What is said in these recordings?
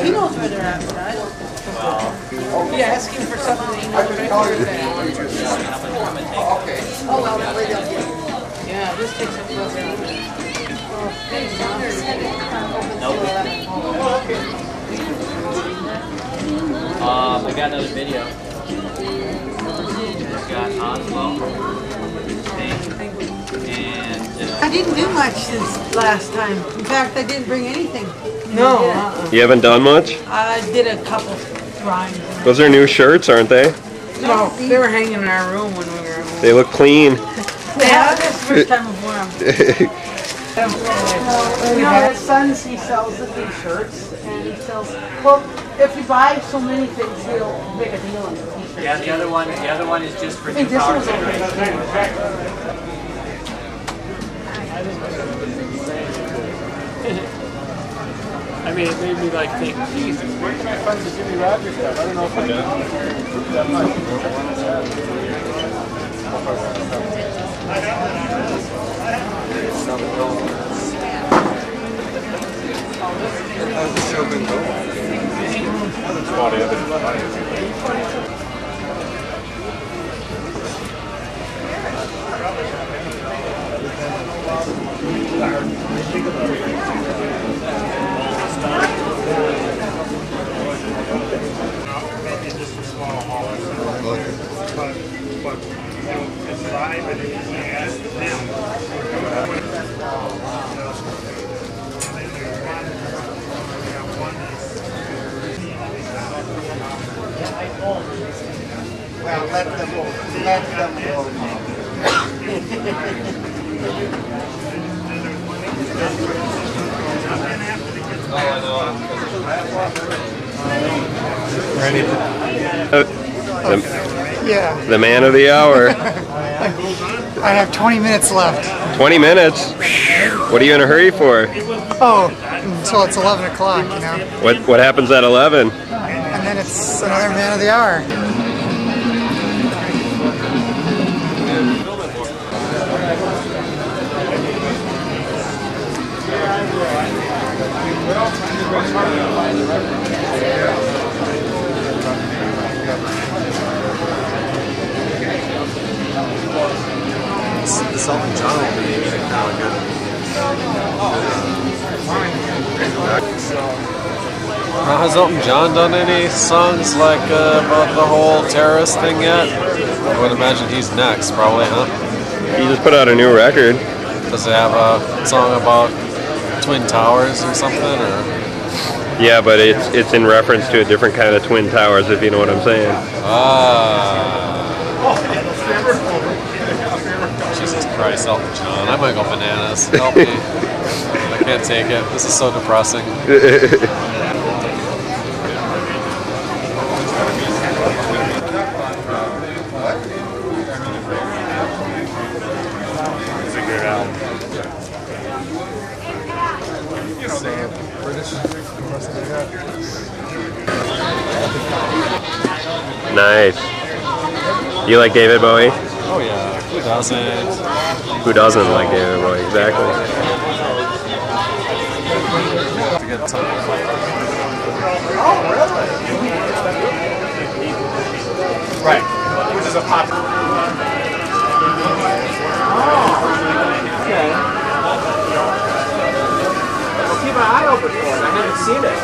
He knows where they're at, right? Well, yeah, ask him for something he knows right there. Okay. Oh, well, that way down here. Yeah, this takes up less time. We got another video. We got Oslo. And I didn't do much since last time. In fact, I didn't bring anything. No. You haven't done much? I did a couple drawings. Those are new shirts, aren't they? No, they were hanging in our room when we were home. They look clean. Yeah, that's the first time I've worn them. You know, his son, he sells the t-shirts, and he sells, well, if you buy so many things, he'll make a deal on the t-shirts. yeah, the other one is just for Hey, new this power one's okay. I mean, it made me like think, Jesus, where can I find the Jimmy Rogers stuff? I don't know if I can that much. How's the show been going? Well, let them go. Ready? Yeah. The man of the hour. I have 20 minutes left. 20 minutes? What are you in a hurry for? Oh, until it's 11 o'clock, you know. What happens at 11? And then it's another man of the hour. This Elton John will be kind of good. Now, has Elton John done any songs like about the whole terrorist thing yet? I would imagine he's next, probably, huh? He just put out a new record. Does it have a song about Twin Towers or something? Or? Yeah, but it's in reference to a different kind of Twin Towers, if you know what I'm saying. Jesus Christ, Elton John. I might go bananas. Help me. I can't take it. This is so depressing. Nice. You like David Bowie? Oh yeah, who doesn't? Who doesn't like David Bowie? Exactly. Oh, really? Right. Which is a pop. Oh, okay. Well, keep an eye open for it. I haven't seen it.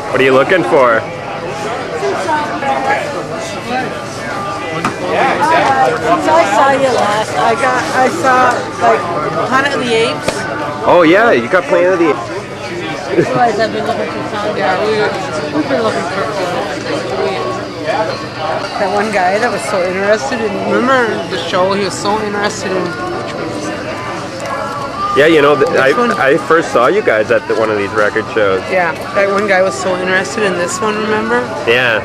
What are you looking for? Yeah, exactly. Since I saw you last, I saw like Planet of the Apes. Oh yeah, you got Planet of the Apes. Otherwise, I've been looking for songs. Yeah, we've been looking for that one guy that was so interested in. Remember the show? He was so interested in. Yeah, you know, I first saw you guys at one of these record shows. Yeah, that one guy was so interested in this one, remember? Yeah.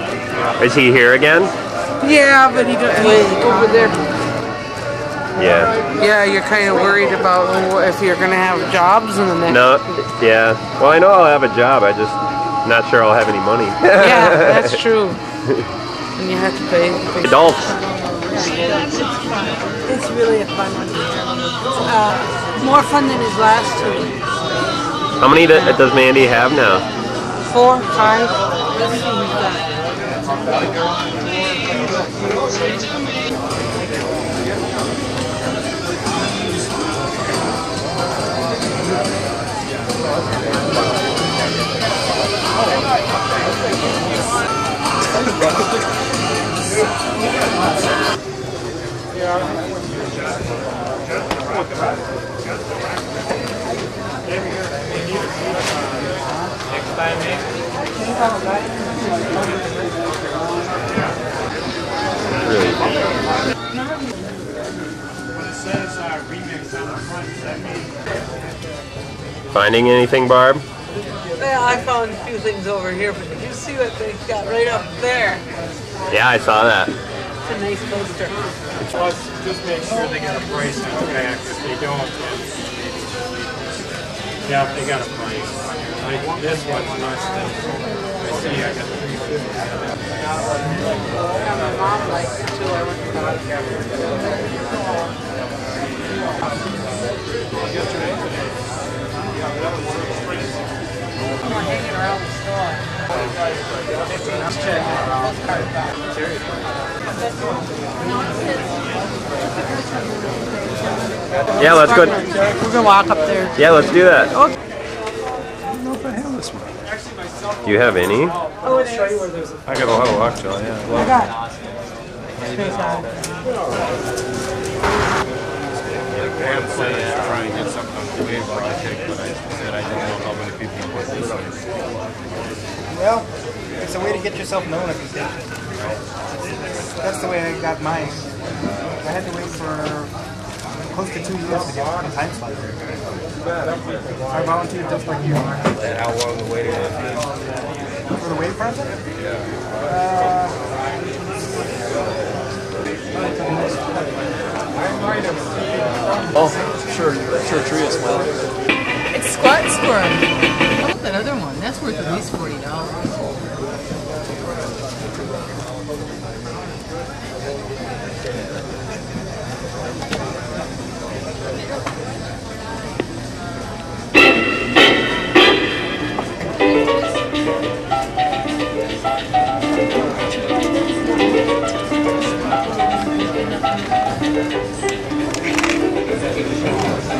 Is he here again? Yeah, but he doesn't. Wait, over there. Yeah. Yeah, you're kind of worried about if you're going to have jobs in the next... No, yeah. Well, I know I'll have a job. I just not sure I'll have any money. Yeah, that's true. And you have to pay. Adults. It's really a fun one. More fun than his last two. How many does Mandy have now? 4, 5. Let's see who's got. Finding anything, Barb? Yeah, I found a few things over here, but did you see what they got right up there? Yeah, I saw that. It's a nice poster. Plus, just make sure they got a price on the back. If they don't, yeah, they got a price. Like this one's less than, I see I got 350. Yeah, my mom likes it too. I went to I'm hanging around the store. Yeah, let's go. We're gonna walk up there. Yeah, let's do that. Okay. Do you have any? I got a lot of lockjaw, yeah. I got Pam said try and get something on the wave like I think, but I said I didn't know how many people would this. Well, it's a way to get yourself known at the station. That's the way I got mine. I had to wait for close to 2 years to get a time slot. I volunteered just like you. And how long the waiting was? For the wave project? Yeah. Oh, sure, tree is well. It's Squat Squirm. How about that other one? That's worth at least $40.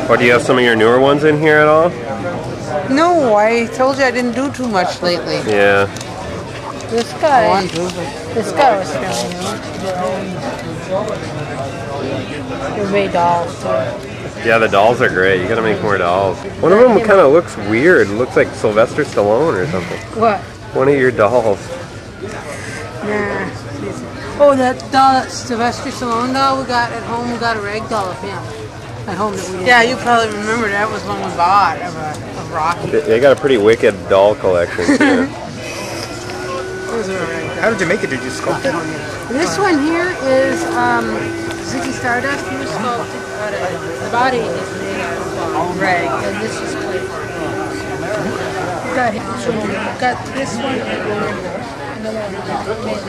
Or do you have some of your newer ones in here at all? No, I told you I didn't do too much lately. Yeah. This guy, I want to, but this guy was telling you. We made dolls too. Yeah, the dolls are great. You gotta make more dolls. One of them kind of looks weird. It looks like Sylvester Stallone or something. What? One of your dolls. Nah. Oh, that doll, that Sylvester Stallone doll we got at home. We got a rag doll of him at home that we did. yeah, you probably remember that was one we bought of Rocky. They got a pretty wicked doll collection too. How did you make it? Did you sculpt it? This one here is Ziggy Stardust. He was sculpted out of the body is made out of rag, and this is clay. We got this one. We got this one and another one.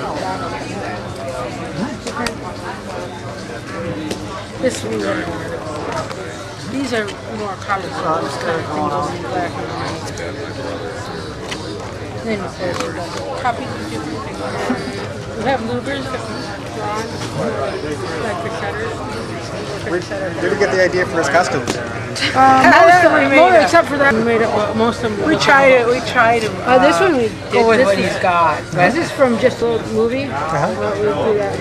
This one. These are more colorful. This kind of thing goes in black and white. Then of course we got copies of different things. We have louvers that we drawn, like the shutters. Where did you get the idea for his costumes? Except for that, we made it. Most of them. We tried it. We tried to. This one we did. Go with this what he's got. This is from just a little movie. We do that.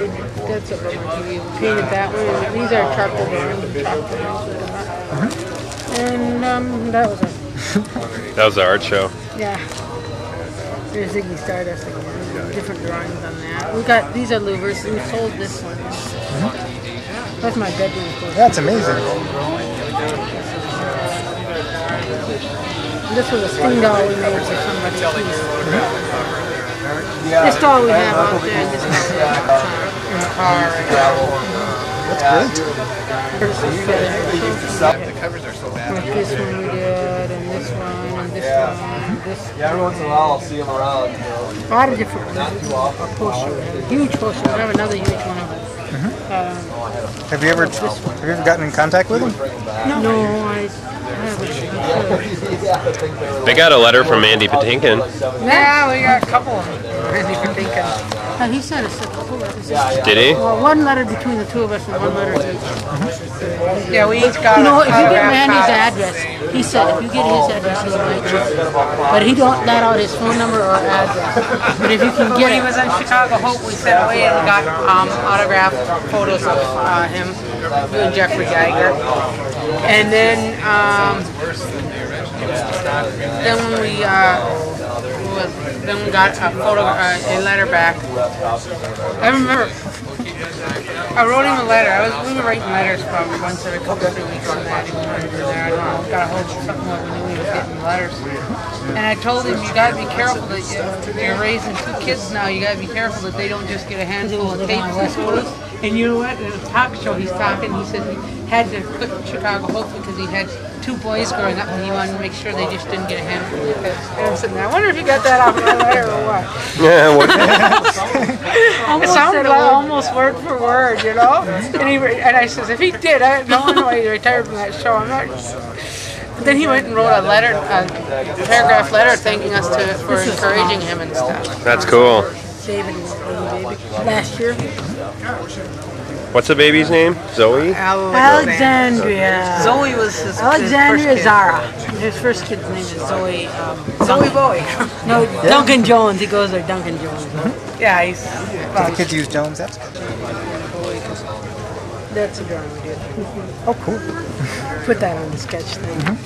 That's a little movie. We painted that one. And these are charcoal drawings. And that was it. That was the art show. Yeah. There's Ziggy Stardust again. Different drawings on that. We got these are louvers. We sold this one. That's my bedroom. That's amazing. This was a spring doll we made for somebody. This doll we have out there. This doll we have in the car. That's great. The covers are so bad. Like this one we did, and this one, and this one, and this. Yeah, every once in a while I'll see them around. You know. A lot of different ones. A poster, huge poster. I have another huge one of them. Have you ever gotten in contact with him? No, I haven't. They got a letter from Mandy Patinkin. Yeah, we got a couple of them. Randy Patinkin. He sent us a couple letters. Did he? Well, one letter between the two of us and one letter each. Yeah, we each got You know, a if you get autographed Mandy's copy. address, he said if you get his address, he'll write you. But he don't let out his phone number or address. But if you can But get when he it, was in Chicago Hope, we sent away and got autographed photos of him, and Jeffrey Geiger. And then when we got a letter back. I remember I wrote him a letter. We were writing letters probably once every couple of weeks on that. Even when we were there, I don't know, got a hold of something when we knew he was getting letters. And I told him, you got to be careful that you're raising two kids now. You got to be careful that they don't just get a handful of tapes and photos. And you know what? In a talk show, he's talking. He said he had to quit Chicago Hope because he had two boys growing up, and he wanted to make sure they just didn't get a handful of tapes. And I'm sitting there, I wonder if you got that off my letter or what. Yeah. What? It sounded like almost word for word, you know. And I says, if he did, I don't know why he retired from that show. I'm not. But then he went and wrote a letter, a paragraph letter, thanking us for encouraging him and stuff. That's cool. David baby last year. What's the baby's name? Zoe? Alexandria. Zoe was his Alexandria first kid. Zara. His first kid's name is Zoe. Zoe Bowie. No, Duncan Jones. He goes there, Duncan Jones. Yeah, he's. Do the kids use Jones? That's good. That's a drawing we did. Oh, cool. Put that on the sketch thing.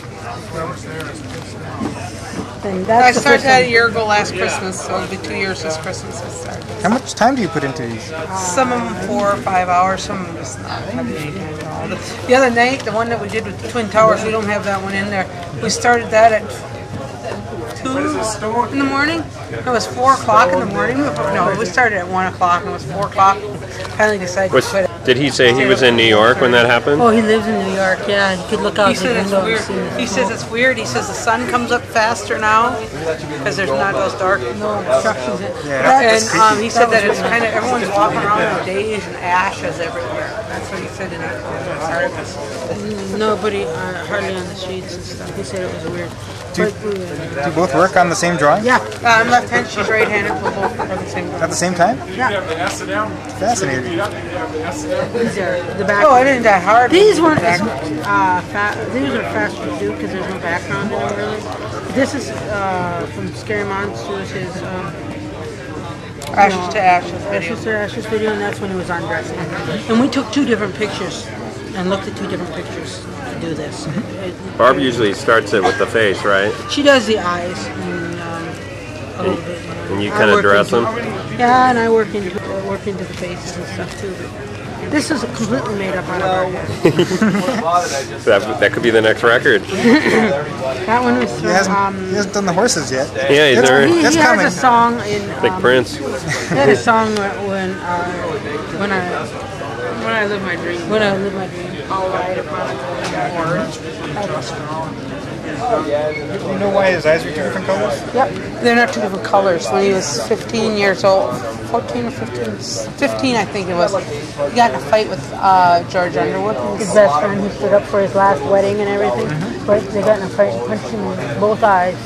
And I that's the started first that a one. year ago last Christmas, so it'll be 2 years this Christmas I started. How much time do you put into these? Some of them 4 or 5 hours, some of them just not having any time at all. The other night, the one that we did with the Twin Towers, we don't have that one in there. We started that at 2 in the morning. It was 4 o'clock in the morning. No, we started at 1 o'clock and it was 4 o'clock. Finally decided to quit it. Did he say he was in New York when that happened? Oh, he lives in New York. Yeah, you could look out He the said it's window. weird. And see the He says it's weird. He says the sun comes up faster now because there's not those dark. no obstructions. And he said that it's kind of everyone's walking around in beige and ashes everywhere. That's what he said in his article. Nobody, hardly on the streets and stuff. He said it was weird. Do you both work on the same drawing? Yeah. I'm left-handed. She's right-handed. We're both at the same time. At the same time? Yeah. Fascinating. These are the back. Oh, it isn't that hard. These weren't as these are faster to do because there's no background in them really. This is from Scary Monsters, his Ashes to Ashes video. Ashes to Ashes video, and that's when he was undressing. And we took 2 different pictures and looked at 2 different pictures to do this. Barb usually starts it with the face, right? She does the eyes and a little bit. And you I kind of work dress into- them? Yeah, and I work into the faces and stuff too. But this is completely made up out of our head. That could be the next record. That one was He from, hasn't done the horses yet. Yeah, he's there. he That's has coming. a song in Big Prince. he had a song when I live my dream. When I live my dream. I'll ride upon You know why his eyes are 2 different colors? Yep. They're not 2 different colors. When he was 15 years old, 14 or 15, 15 I think it was, he got in a fight with George Underwood. his best friend who stood up for his last wedding and everything. But they got in a fight and punched him in both eyes.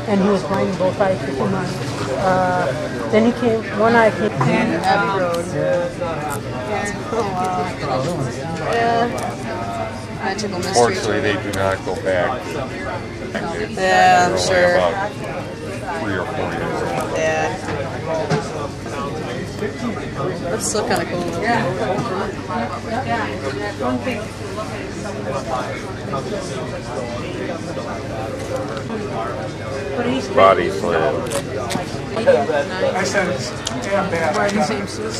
And he was blind in both eyes for 2 months. Then he came, one eye came in Abbey Road. Magical mystery. Unfortunately, they do not go back. Yeah, I'm sure. About 3 or 4 years old. Yeah. That's still kind of cool. Body slam. I said it's wearing the same suit.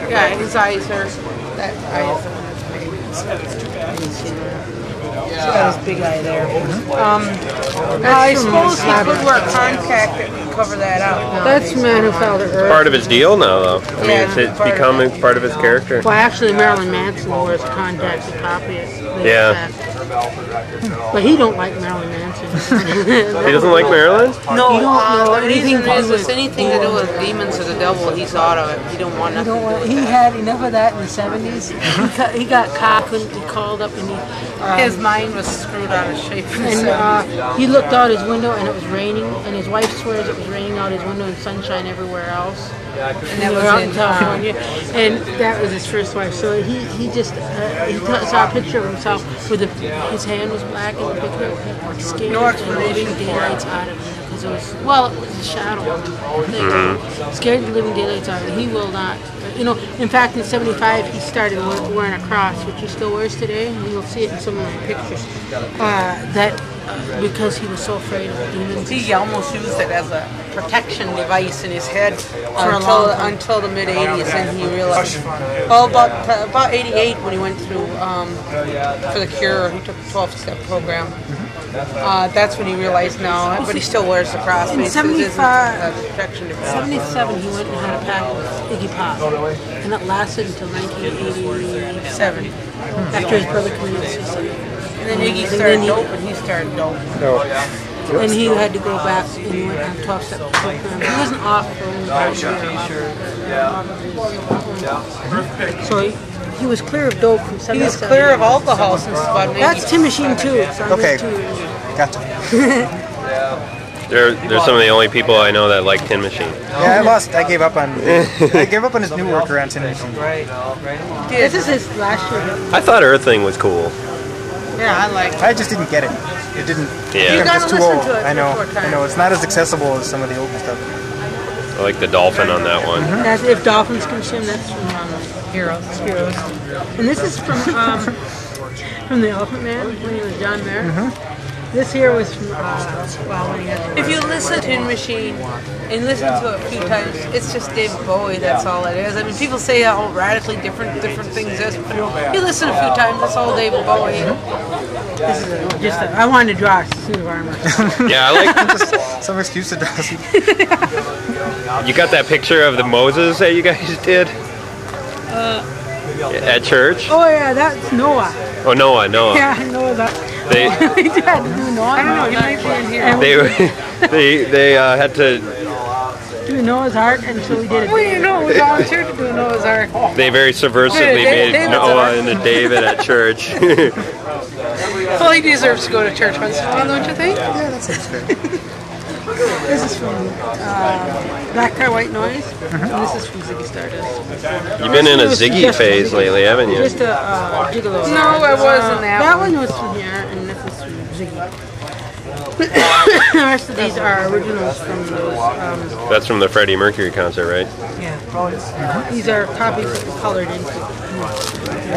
Yeah, his eyes are. That eye is the one that's made. He's got his big eye there. I suppose he could wear contact cover that up. That's Man Who Fell to Earth. Part of his deal now, though. I mean, Yeah, it's becoming part of his character. Well, actually, Marilyn Manson wears contacts to copy it. Yeah. But he don't like Marilyn Manson. He doesn't like Marilyn? No, he don't know anything to do with anything to do with demons or the devil. He's out of it. He don't want nothing to do with He had enough of that in the 70s. He got caught and he called up and his mind was screwed out of shape. And he looked out his window and it was raining, and his wife swears it was raining out his window and sunshine everywhere else. And that was out in in California, and that was his first wife. So he just he saw a picture of himself with his hand was black and the picture of him scared the living daylights out of him because it was a shadow. Scared the living daylights out of him. He will not. You know, in fact, in '75 he started wearing a cross, which he still wears today, and you'll see it in some of my pictures. Because he was so afraid of demons. He almost used it as a protection device in his head until the mid '80s, and he realized. Well, about '88 when he went through for the cure, he took a 12-step program. That's when he realized no, but he still wears the cross. In '75, protection device. '77, he went and had a pact with Iggy Pop, and that lasted until 1987, after his brother committed suicide. And then Iggy started dope, and he started dope. And he had to go back and he went on 12-step program. He wasn't off for only about a year. So he was clear of dope from 77. He was clear of alcohol since about 90. That's Tin Machine too. So Okay, gotcha. They're some of the only people I know that like Tin Machine. Yeah, I gave up on. I gave up on his new work around Tin Machine. This is his last year. I thought Earthling was cool. Yeah, I just didn't get it. It didn't. Yeah. You gotta It's too listen old. to it I know. 4 times. I know. It's not as accessible as some of the older stuff. I like the dolphin on that one. That's if dolphins can swim. That's from Heroes. And this is from the Elephant Man when he was John Mayer. This here was from when he had. If you listen to Tin Machine and listen to it a few times, it's just David Bowie. That's all it is. I mean, people say how radically different things is, but you listen a few times, it's all David Bowie. This is I wanted to draw a suit of armor. Yeah, I like. Some excuse to draw. You got that picture of the Moses that you guys did at church? Oh yeah, that's Noah. Oh, Noah. Yeah, I know that. They had to do Noah. I don't know, he might be in here. they had to do Noah's Ark, and so we did it. Well, you know, we volunteered to do Noah's Ark. They very subversively made Noah into David at church. Well, he deserves to go to church once in a while, don't you think? Yeah, that sounds fair. This is from Black Car White Noise, and this is from Ziggy Stardust. You've been in a Ziggy phase lately, haven't you? Just a gigolo. No, I wasn't that one was from here, and this is from Ziggy. The rest of these are originals from those. That's from the Freddie Mercury concert, right? Yeah. These are copies that were colored into.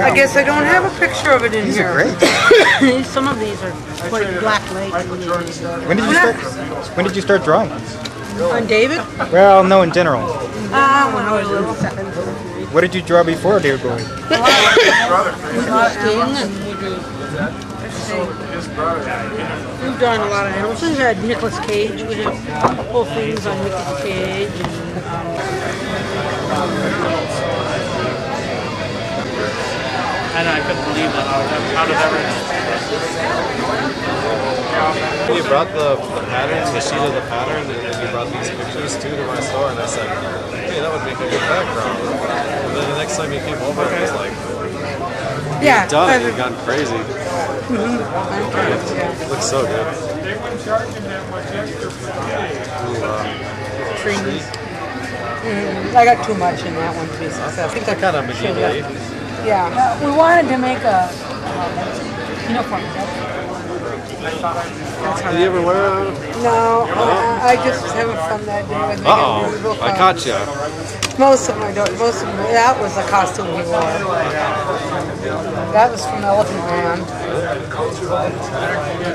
I guess I don't have a picture of it in These here. are great. Some of these are quite black light. When did you start drawing? On David? Well, no, in general. When I was little. What did you draw before David Bowie? We do Sting and we do. We've done a lot of animals. We've had Nicolas Cage. We have whole things on Nicolas Cage. And I couldn't believe that. How did that You brought the patterns, the sheet of the pattern, and you brought these pictures too to my store, and I said, hey, that would make a good background. And then the next time you came over, it was like, Yeah. done it, you've gone crazy. It looks so good. Trees. I got too much in that one to be successful. I think they're kind of medieval-y. Yeah. We wanted to make a uniform. Did you ever wear a... No, I just having fun that day with Uh-oh, I caught you. Most of them, that was the costume he wore. That was from Elephant Man.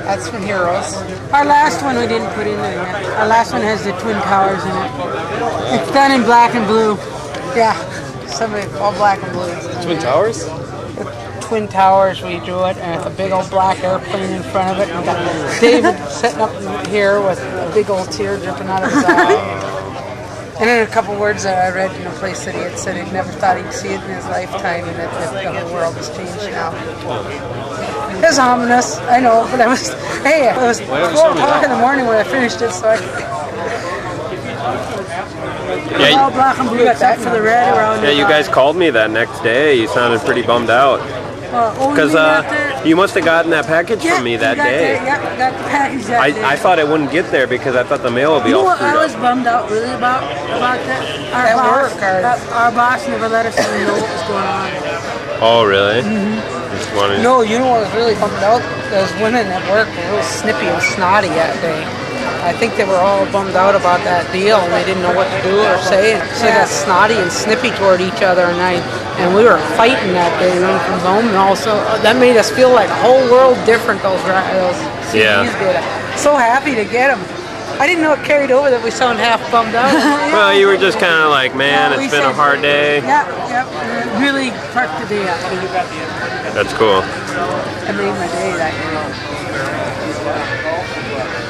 That's from Heroes. Our last one we didn't put in there yet. Our last one has the Twin Towers in it. It's done in black and blue. Yeah, somebody all black and blue. Twin Towers? Twin Towers we drew it, and with a big old black airplane in front of it. And we got David sitting up here with a big old tear dripping out of his eye. And then a couple words that I read in a place that he had said he'd never thought he'd see it in his lifetime, and that the whole world has changed now. It was ominous, I know, but it was 4 o'clock in the morning when I finished it, so I could... Yeah, all black and blue except for the red around. yeah, you guys called me that next day. You sounded pretty bummed out. Because you must have gotten that package from me that day. Yeah, got the package that day. I thought it wouldn't get there because I thought the mail would be all screwed up. I was bummed out really about that. Our boss never let us even know what was going on. Oh, really? No, you know what was really bummed out? Those women at work were real snippy and snotty that day. I think they were all bummed out about that deal, and they didn't know what to do or say. So they got snotty and snippy toward each other, and we were fighting that day running from home, and also that made us feel like a whole world different. Those CDs did. So happy to get them. I didn't know it carried over that we sound half bummed out. Well, you were just kind of like, man, it's been a hard day. Yep. Really perked the day up. That's cool. I made my day that day.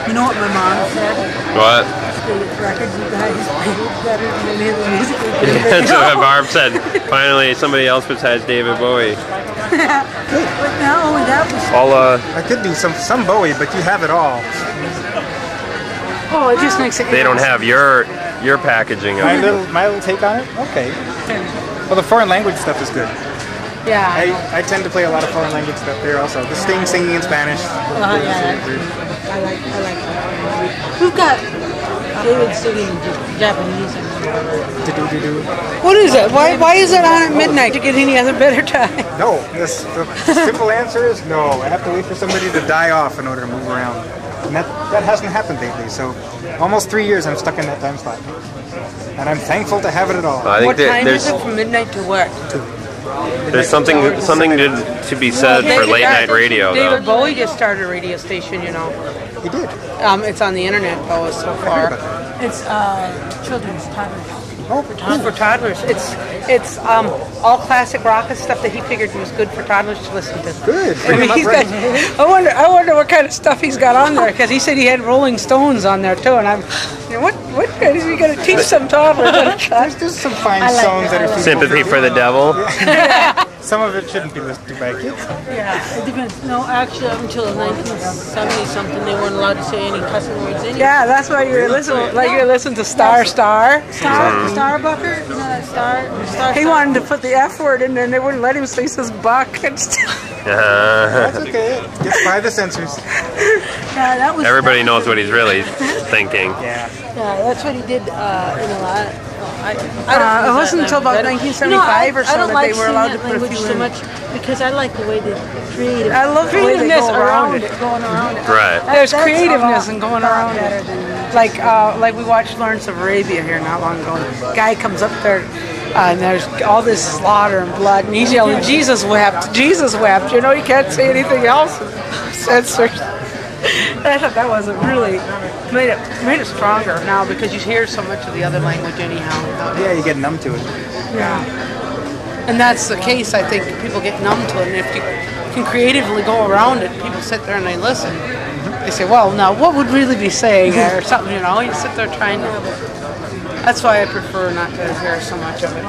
You know what my mom said? What? Records, you guys played better than any of the music we did. Yeah, that's what Barb said. Finally, somebody else besides David Bowie. But not only that was... I could do some Bowie, but you have it all. Oh, it just makes it... They don't have your packaging of it. My little take on it? Okay. Well, the foreign language stuff is good. Yeah. I tend to play a lot of foreign language stuff there also. The Sting singing in Spanish. I like that. We've got David singing Japanese. What is it? Why is it on at midnight to get any other better time? No, the simple answer is no. I have to wait for somebody to die off in order to move around. And that hasn't happened lately, so almost 3 years I'm stuck in that time slot. And I'm thankful to have it at all. What time is it from midnight to what? There's something to be said for late night radio, though. David Bowie just started a radio station, you know. He did? It's on the internet, though, so far. It's children's toddlers. Oh, for toddlers. It's all classic rock and stuff that he figured was good for toddlers to listen to. Good. I wonder what kind of stuff he's got on there, because he said he had Rolling Stones on there too, and I'm, what is he going to teach some toddlers? There's some fine songs that are Sympathy for the Devil. Yeah. Some of it shouldn't be listened to by kids. Yeah, it depends. No, actually, up until 1970 something, they weren't allowed to say any cussing words anyway. Yeah, that's why you listen. Like you listen to Starbucker. You know that Star. He wanted to put the F word in there, and they wouldn't let him, so he says buck. That's okay. Gets by the censors. Yeah, that was. Everybody knows what he's really thinking. Yeah. Yeah, that's what he did in a lot. It wasn't until about 1975 or so that they were allowed to put a few so much, because I like the way the creative. I love creativeness around it, going around it. Right. There's creativeness in going around it. Like we watched Lawrence of Arabia here not long ago. The guy comes up there. And there's all this slaughter and blood, and he's yelling, "Jesus wept! Jesus wept!" You know, you can't say anything else. Censored. I thought that was really made it stronger now, because you hear so much of the other language anyhow. Yeah, you get numb to it. Yeah. And that's the case. I think people get numb to it, and if you can creatively go around it, people sit there and they listen. They say, "Well, now what would really be saying?" or something. You know, you sit there trying to. That's why I prefer not to hear so much of it.